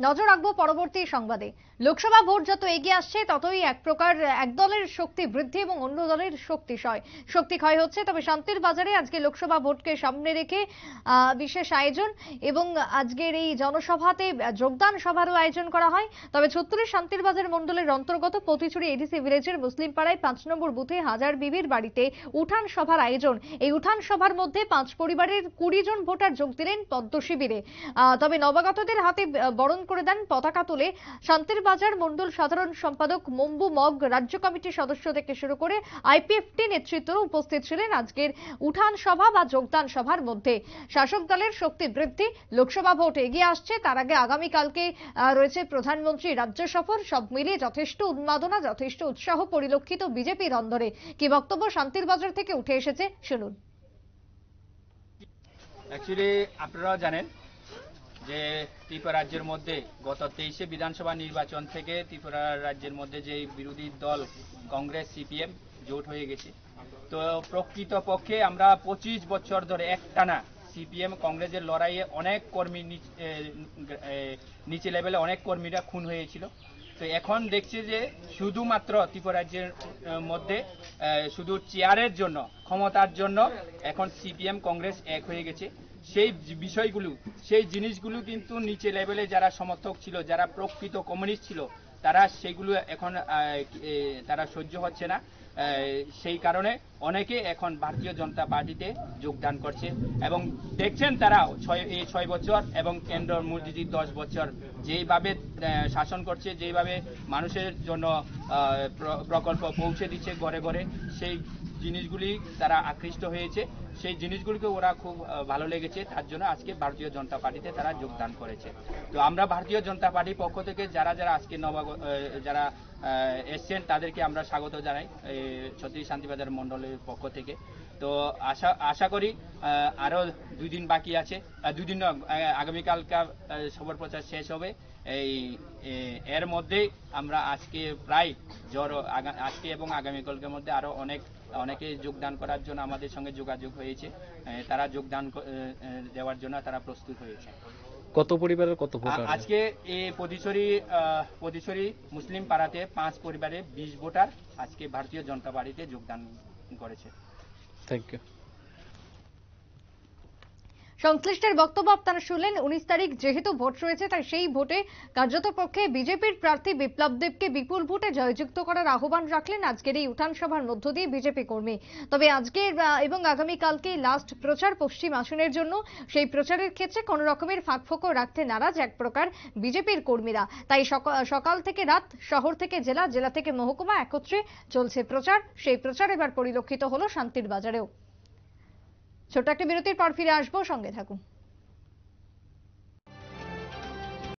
নজর রাখবো পরবর্তী সংবাদে। লোকসভা ভোট যত এগিয়ে আসছে ততই এক প্রকার এক দলের শক্তি বৃদ্ধি এবং অন্য দলের শক্তি ক্ষয় হচ্ছে। তবে শান্তির বাজারে আজকে লোকসভা ভোটকে সামনে রেখে বিশেষ আয়োজন এবং আজকের এই জনসভাতে যোগদান সভারও আয়োজন করা হয়। তবে ছত্তরের শান্তির বাজার মণ্ডলের অন্তর্গত পতিচুরি এডিসি ভিলেজের মুসলিম পাড়ায় 5 নম্বর বুথে হাজার বিবির বাড়িতে উঠান সভার আয়োজন। এই উঠান সভার মধ্যে 5 পরিবারের 20 জন ভোটার যোগ দিলেন পদ্ম শিবিরে। তবে নবাগতদের হাতে বরণ করে দেন পতাকা তুলে শান্তির বাজার মণ্ডল সাধারণ সম্পাদক মম্বু মগ, রাজ্য কমিটির সদস্য থেকে শুরু করে আইপিএফটি নেতৃত্ব উপস্থিত ছিলেন আজকের উঠান সভা বা যোগদান সভার মধ্যে। শাসক দলের শক্তি বৃদ্ধি, লোকসভা ভোট এগিয়ে আসছে, তার আগে আগামীকালকে রয়েছে প্রধানমন্ত্রী রাজ্য সফর। সব মিলিয়ে যথেষ্ট উন্মাদনা, যথেষ্ট উৎসাহ পরিলক্ষিত বিজেপির অন্দরে। কি বক্তব্য শান্তির বাজার থেকে উঠে এসেছে শুনুন। অ্যাকচুয়ালি আপনারা জানেন যে ত্রিপুরা রাজ্যের মধ্যে গত 23শে বিধানসভা নির্বাচন থেকে ত্রিপুরা রাজ্যের মধ্যে যে বিরোধী দল কংগ্রেস সিপিএম জোট হয়ে গেছে। তো প্রকৃতপক্ষে আমরা 25 বছর ধরে একটানা সিপিএম কংগ্রেসের লড়াইয়ে অনেক কর্মী নিচে লেভেলে অনেক কর্মীরা খুন হয়েছিল। তো এখন দেখছি যে শুধুমাত্র ত্রিপুরা রাজ্যের মধ্যে শুধু চেয়ারের জন্য, ক্ষমতার জন্য এখন সিপিএম কংগ্রেস এক হয়ে গেছে। সেই বিষয়গুলো, সেই জিনিসগুলো কিন্তু নিচে লেভেলে যারা সমর্থক ছিল, যারা প্রকৃত কমিউনিস্ট ছিল, তারা সেগুলো এখন তারা সহ্য হচ্ছে না। সেই কারণে অনেকে এখন ভারতীয় জনতা পার্টিতে যোগদান করছে এবং দেখছেন তারা 6 বছর এবং কেন্দ্র মোদীজি 10 বছর যেইভাবে শাসন করছে, যেইভাবে মানুষের জন্য প্রকল্প পৌঁছে দিচ্ছে ঘরে ঘরে, সেই জিনিসগুলি তারা আকৃষ্ট হয়েছে। সেই জিনিসগুলিকে ওরা খুব ভালো লেগেছে, তার জন্য আজকে ভারতীয় জনতা পার্টিতে তারা যোগদান করেছে। তো আমরা ভারতীয় জনতা পার্টির পক্ষ থেকে যারা আজকে যারা এসছেন তাদেরকে আমরা স্বাগত জানাই ছত্রিশ শান্তিবাজার মণ্ডলের পক্ষ থেকে। তো আশা করি আরো 2 দিন বাকি আছে, 2 দিন আগামীকালকার খবর প্রচার শেষ হবে। এর মধ্যেই আমরা আজকে প্রায় আজকে এবং আগামীকালকের মধ্যে আরো অনেকে যোগদান করার জন্য আমাদের সঙ্গে যোগাযোগ হয়েছে। তারা যোগদান দেওয়ার জন্য তারা প্রস্তুত হয়েছে। কত পরিবারের কত ভোটার? আজকে এই পতিচুরি মুসলিম পাড়াতে 5 পরিবারে 20 ভোটার আজকে ভারতীয় জনতা পার্টিতে যোগদান করেছে। Thank you. সংশ্লিষ্টের বক্তব্য আপনারা শুনলেন। 19 তারিখ যেহেতু ভোট রয়েছে, তাই সেই ভোটে কার্যত পক্ষে বিজেপির প্রার্থী বিপ্লব দেবকে বিপুল ভোটে জয়যুক্ত করার আহ্বান রাখলেন আজকের এই উঠান সভার মধ্য দিয়ে বিজেপি কর্মী। তবে আজকের এবং আগামীকালকে লাস্ট প্রচার পশ্চিম আসনের জন্য, সেই প্রচারের ক্ষেত্রে কোন রকমের ফাঁকফোকর রাখতে নারাজ এক প্রকার বিজেপির কর্মীরা। তাই সকাল থেকে রাত, শহর থেকে জেলা, জেলা থেকে মহকুমা একত্রে চলছে প্রচার। সেই প্রচার এবার পরিলক্ষিত হলো শান্তির বাজারেও। ছোট্ট একটা বিরতির পর ফিরে আসবো, সঙ্গে থাকুন।